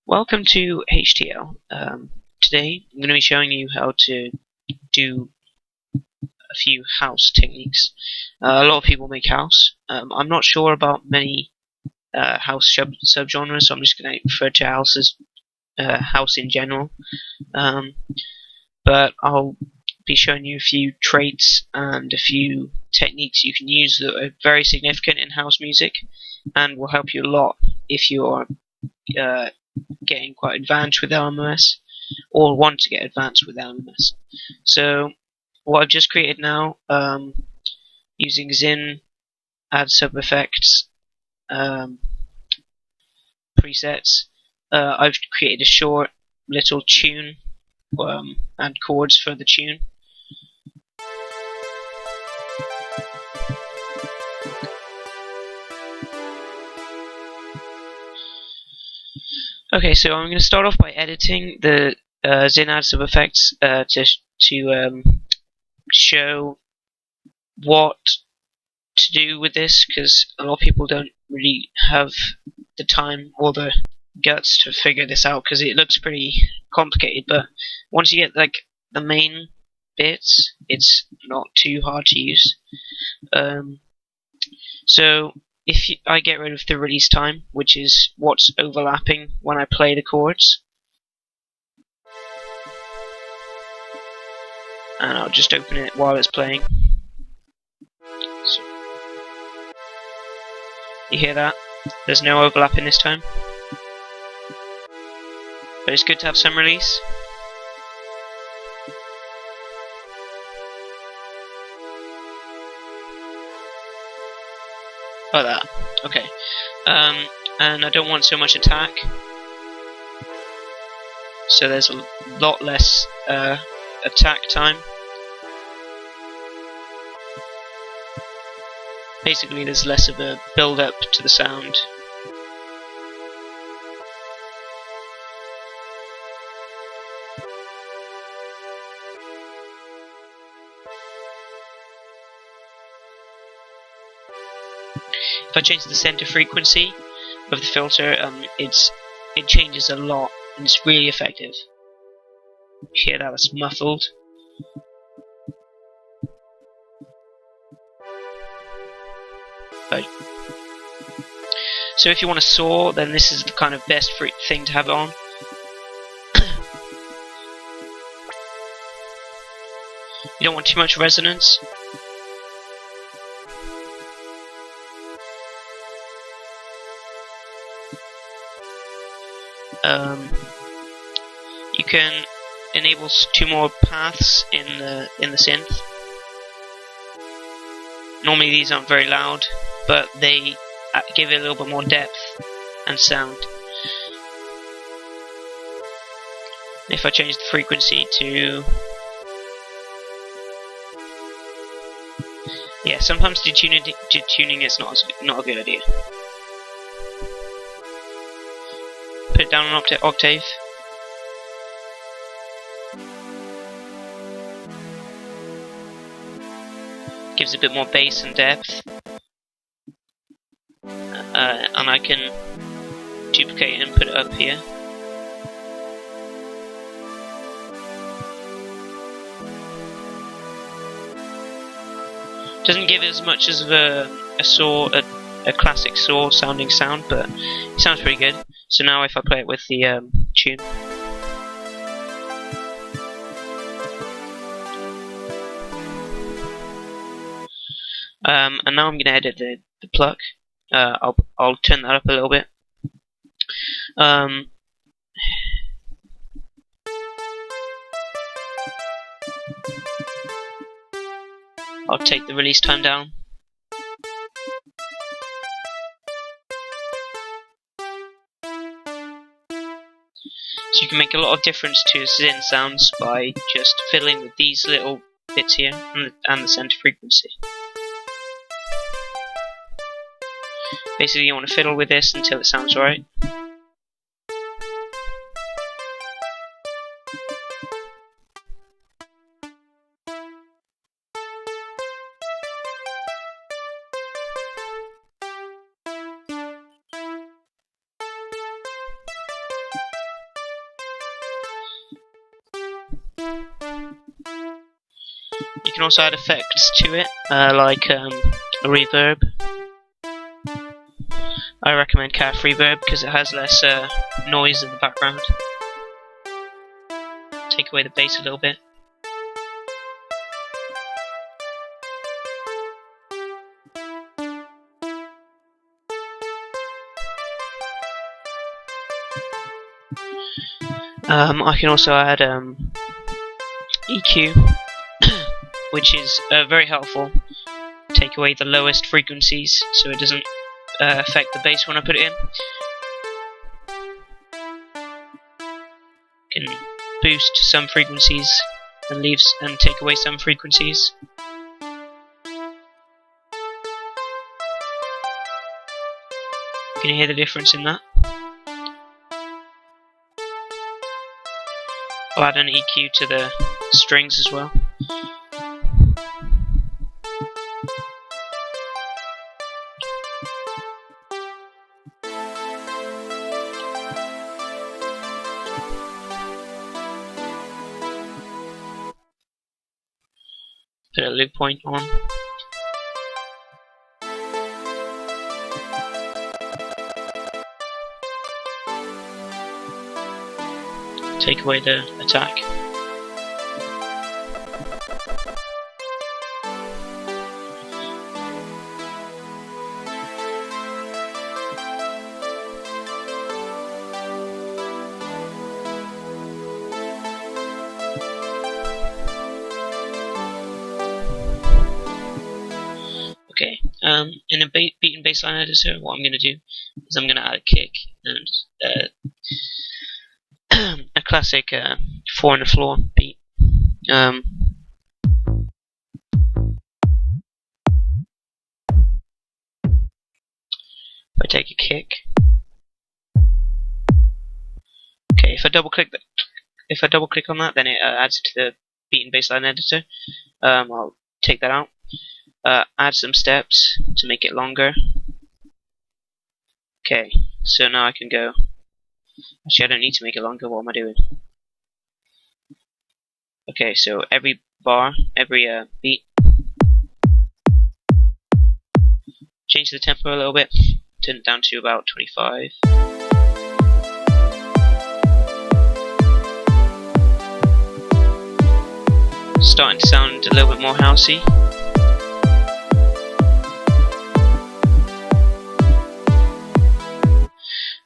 Welcome to HTL. Today I'm going to be showing you how to do a few house techniques. A lot of people make house. I'm not sure about many house subgenres, so I'm just going to refer to house as house in general. But I'll be showing you a few traits and a few techniques you can use that are very significant in house music and will help you a lot if you're getting quite advanced with LMMS or want to get advanced with LMMS. So what I've just created now, using Zin add sub effects presets, I've created a short little tune and chords for the tune. Okay, so I'm going to start off by editing the Zin add sub effects to show what to do with this, because a lot of people don't really have the time or the guts to figure this out, because it looks pretty complicated. But once you get like the main bits, it's not too hard to use. So if I get rid of the release time, which is what's overlapping when I play the chords, and I'll just open it while it's playing. So, you hear that? There's no overlapping this time. But it's good to have some release. Like that. Okay. And I don't want so much attack. So there's a lot less attack time. Basically, there's less of a build-up to the sound. If I change the center frequency of the filter, it changes a lot, and it's really effective. You hear that? It's muffled. Right. So if you want to saw, then this is the kind of best thing to have on. You don't want too much resonance. You can enable 2 more paths in the synth. Normally these aren't very loud, but they give it a little bit more depth and sound. If I change the frequency to, yeah, sometimes detuning is not a good idea. Put it down an octave. Gives a bit more bass and depth. And I can duplicate and put it up here. Doesn't give as much as a classic saw sounding sound, but it sounds pretty good. So now if I play it with the tune, and now I'm going to edit the pluck. I'll turn that up a little bit. I'll take the release time down. So you can make a lot of difference to Zin sounds by just fiddling with these little bits here and the center frequency. Basically, you want to fiddle with this until it sounds right. You can also add effects to it, like a reverb. I recommend calf reverb because it has less noise in the background. Take away the bass a little bit. I can also add EQ, which is very helpful. Take away the lowest frequencies so it doesn't affect the bass when I put it in. Can boost some frequencies and take away some frequencies. Can you hear the difference in that? I'll add an EQ to the strings as well. Put a loop point on. Take away the attack. Okay, in a beat and bassline editor, what I'm going to do is I'm going to add a kick and a classic 4 on the floor beat. If I take a kick, okay, if I double click on that, then it adds it to the beat and bassline editor. I'll take that out. Add some steps to make it longer. Okay, so now I can go. Actually, I don't need to make it longer. What am I doing? Okay, so every bar, every beat, change the tempo a little bit, turn it down to about 25. Starting to sound a little bit more housey.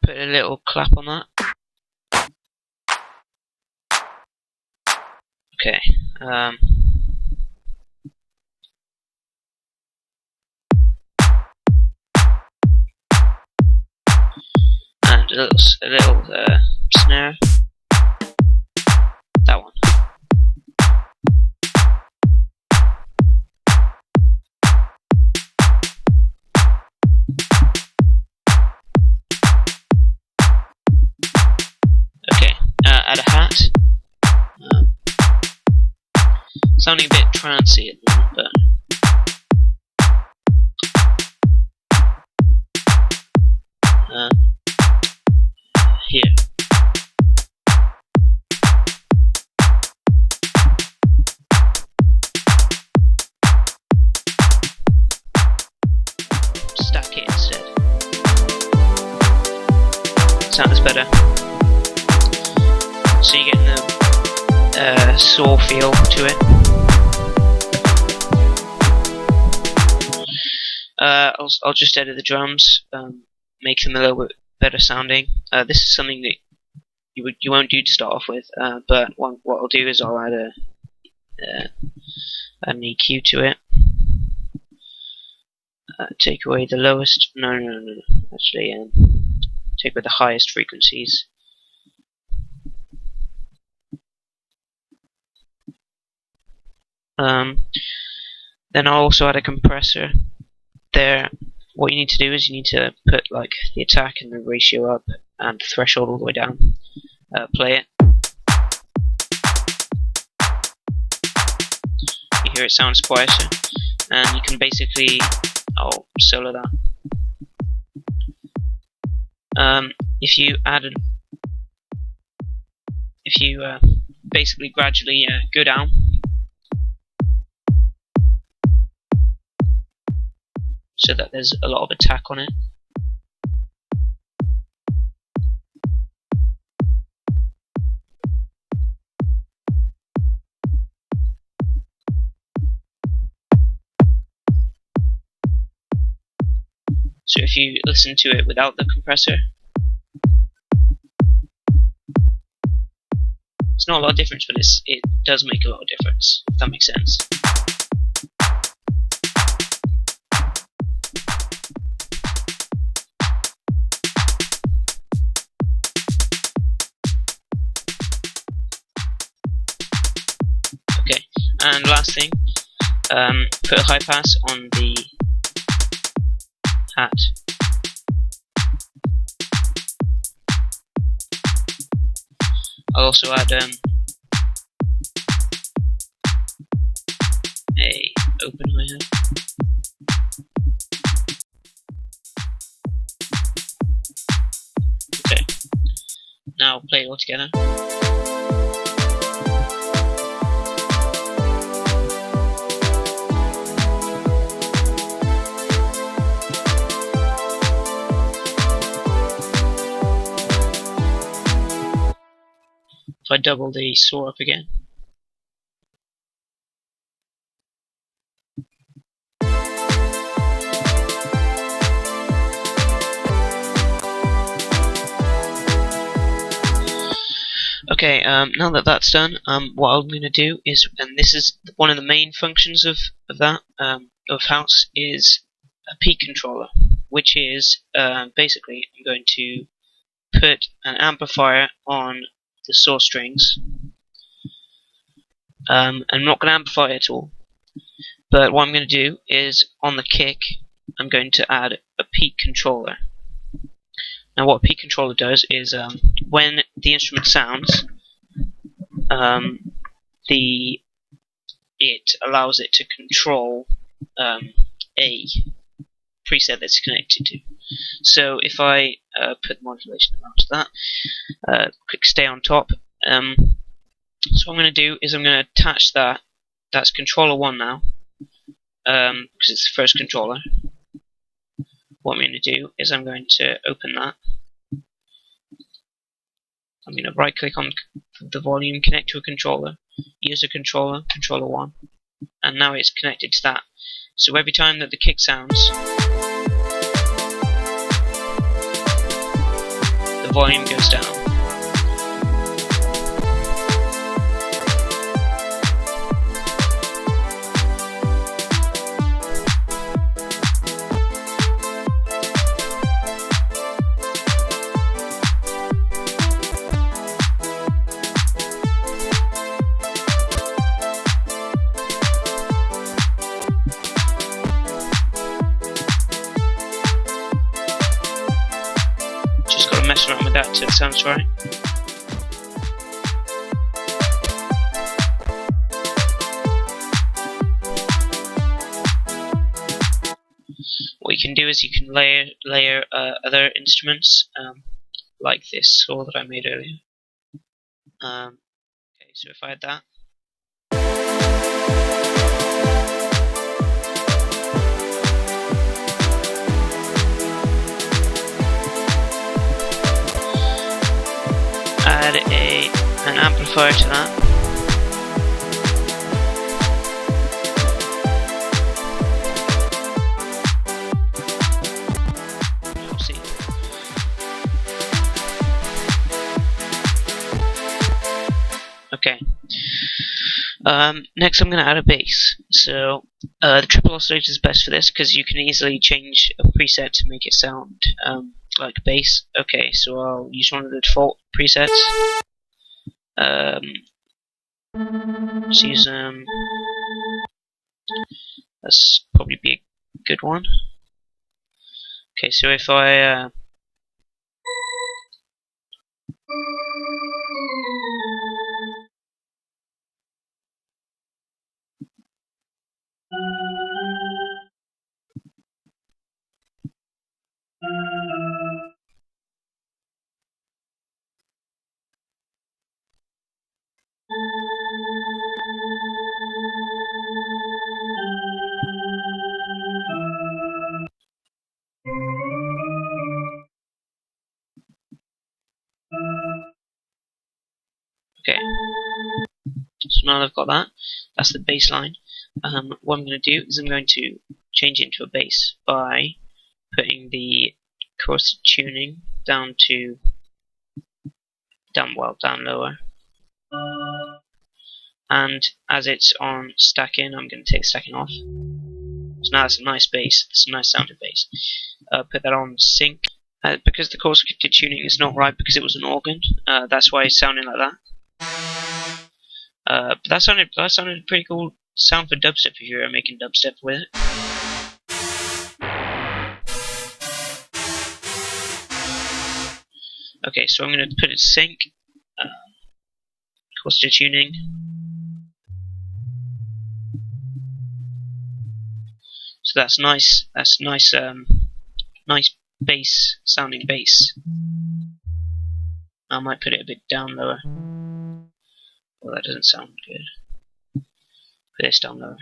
Put a little clap on that. Okay. And a little snare. That one. Okay. Add a hat. Sounding a bit trancey at the moment, but here. Stack it instead. Sounds better. So you're getting the saw feel to it. I'll just edit the drums, make them a little bit better sounding. This is something that you won't do to start off with, but what I'll do is I'll add an EQ to it. Take away the lowest. No. Actually, take away the highest frequencies. Then I'll also add a compressor there. What you need to do is you need to put like the attack and the ratio up and the threshold all the way down. Play it. You hear it sounds quieter, and you can basically solo that. If you basically gradually go down so that there's a lot of attack on it. So if you listen to it without the compressor, it's not a lot of difference, but it does make a lot of difference, if that makes sense. Okay, and last thing, put a high pass on the hat. I'll also add a open hi-hat. Okay, now play it all together. If I double the saw up again. Okay, now that that's done, what I'm going to do is, and this is one of the main functions of House, is a peak controller, which is basically I'm going to put an amplifier on the saw strings. I'm not going to amplify it at all, but what I'm going to do is on the kick I'm going to add a peak controller. Now what a peak controller does is when the instrument sounds, it allows it to control a preset that's connected to. So if I put the modulation amount to that, click stay on top. So what I'm going to do is I'm going to attach that. That's controller 1 now, because it's the first controller. What I'm going to do is I'm going to open that. I'm going to right click on the volume, connect to a controller, use a controller, controller 1, and now it's connected to that. So every time that the kick sounds, the volume goes down. Just got to mess around with that till it sounds right. What you can do is you can layer other instruments, like this saw that I made earlier. Okay, so if I had that. Add an amplifier to that. You'll see. Okay. Next I'm going to add a bass. So the triple oscillator is best for this because you can easily change a preset to make it sound like bass. Okay, so I'll use one of the default presets. Let's use that's probably be a good one. Okay, so if I now I've got that, that's the bass line. What I'm going to do is I'm going to change it into a bass by putting the chorus tuning down lower. And as it's on stacking, I'm going to take stacking off. So now it's a nice bass, it's a nice sounding bass. Put that on sync. Because the chorus tuning is not right because it was an organ, that's why it's sounding like that. But that sounded a pretty cool sound for dubstep if you're making dubstep with it. Okay, so I'm going to put it sync, chorus tuning. So that's nice. That's nice. Nice bass sounding bass. I might put it a bit down lower. Well, that doesn't sound good. Put this down lower.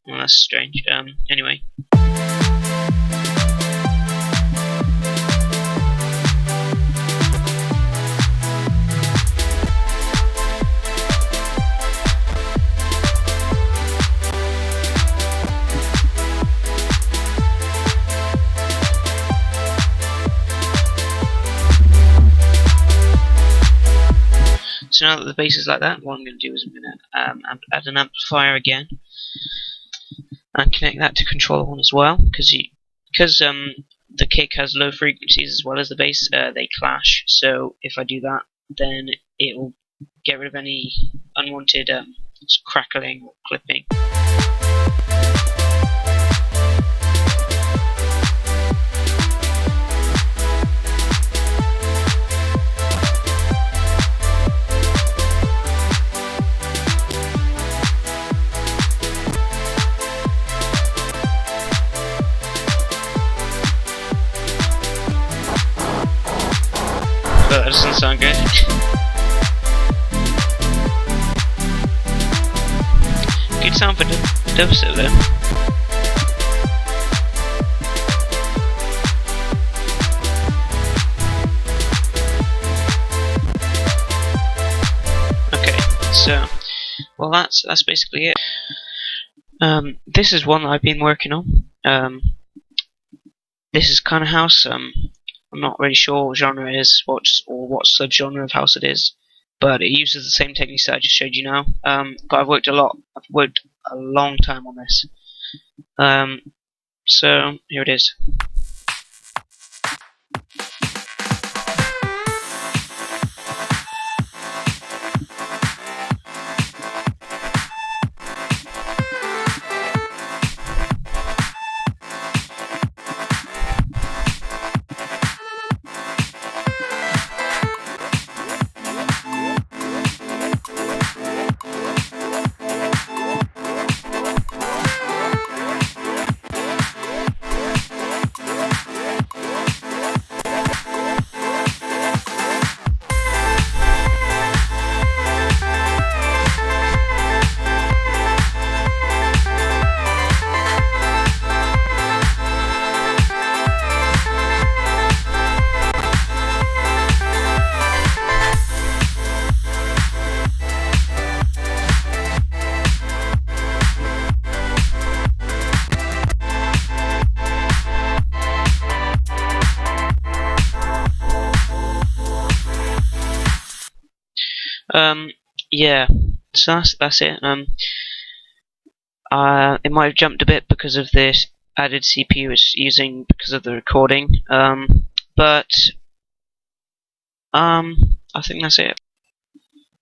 Well, that's strange. Anyway. So now that the bass is like that, what I'm going to do is I'm going to add an amplifier again and connect that to controller 1 as well, because the kick has low frequencies as well as the bass, they clash. So if I do that, then it will get rid of any unwanted crackling or clipping. But that doesn't sound good. Good sound for dubstep though. Okay, so well that's basically it. This is one that I've been working on. This is kind of house. I'm not really sure what genre it is, what subgenre of house it is, but it uses the same techniques that I just showed you now. But I've worked a long time on this. So here it is. Yeah, so that's it. It might have jumped a bit because of this added CPU it's using because of the recording. But I think that's it.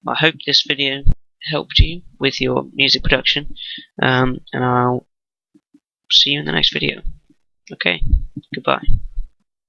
I hope this video helped you with your music production, and I'll see you in the next video. Okay, goodbye.